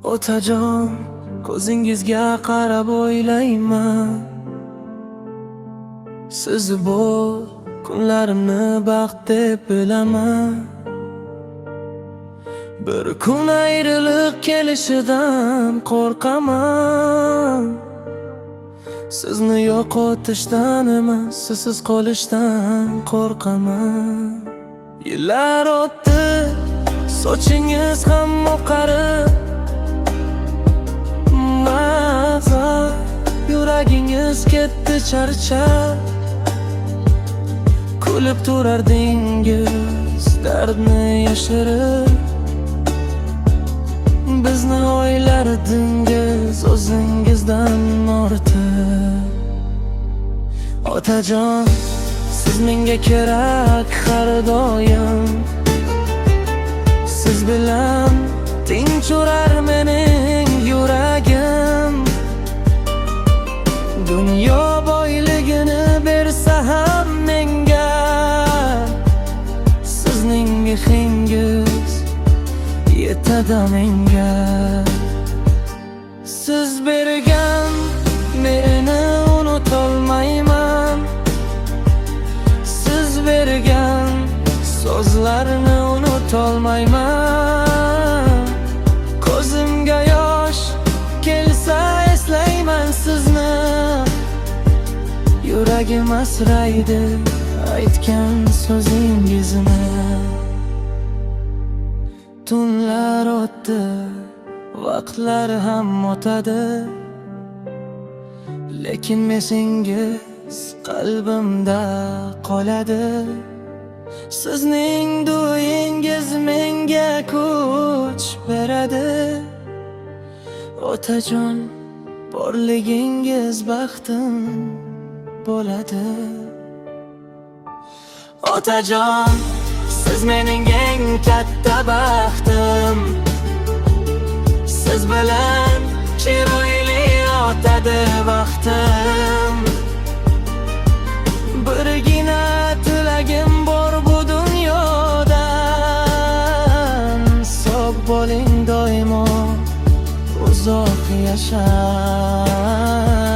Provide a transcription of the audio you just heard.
Otajon, ko'zingizga qarab o'ylayman, siz bu kunlarimni baxt deb bilaman. Bir kun ayriliq kelishidan qo'rqaman. Sizni yo'qotishdan emas, sizsiz qolishdan qo'rqaman. Yillar o'tdi, sochingiz ham oqarib, yuragingiz ketdi charchab. Kulib turardingiz dardni yashirib, bizni o'ylardingiz o'zingizdan ortiq. Otajon, siz menga kerak har doim, siz bilan tinch urar mening yuragim. Dunyo boyligini bersa ham menga, sizning mehringiz yetadi menga. Siz bergan meni unutolmayman, siz bergan so'zlarni unutolmayman. Ko'zimga yosh kelsa eslayman sizni, yuragim asraydi aytgan so'zingizni. Tunlar o'tdi, vaqtlar ham o'tadi, lekin mesingiz qalbimda qoladi. Sizning duingiz menga kuch beradi. Otajon, borligingiz baxtim bo'ladi. Otajon, siz mening eng katta baxtim, siz bilan chiroyli o'tadi vaqtim. Birgina tilagim bor bu dunyodan, sog' bo'ling doimo, uzoq yashang.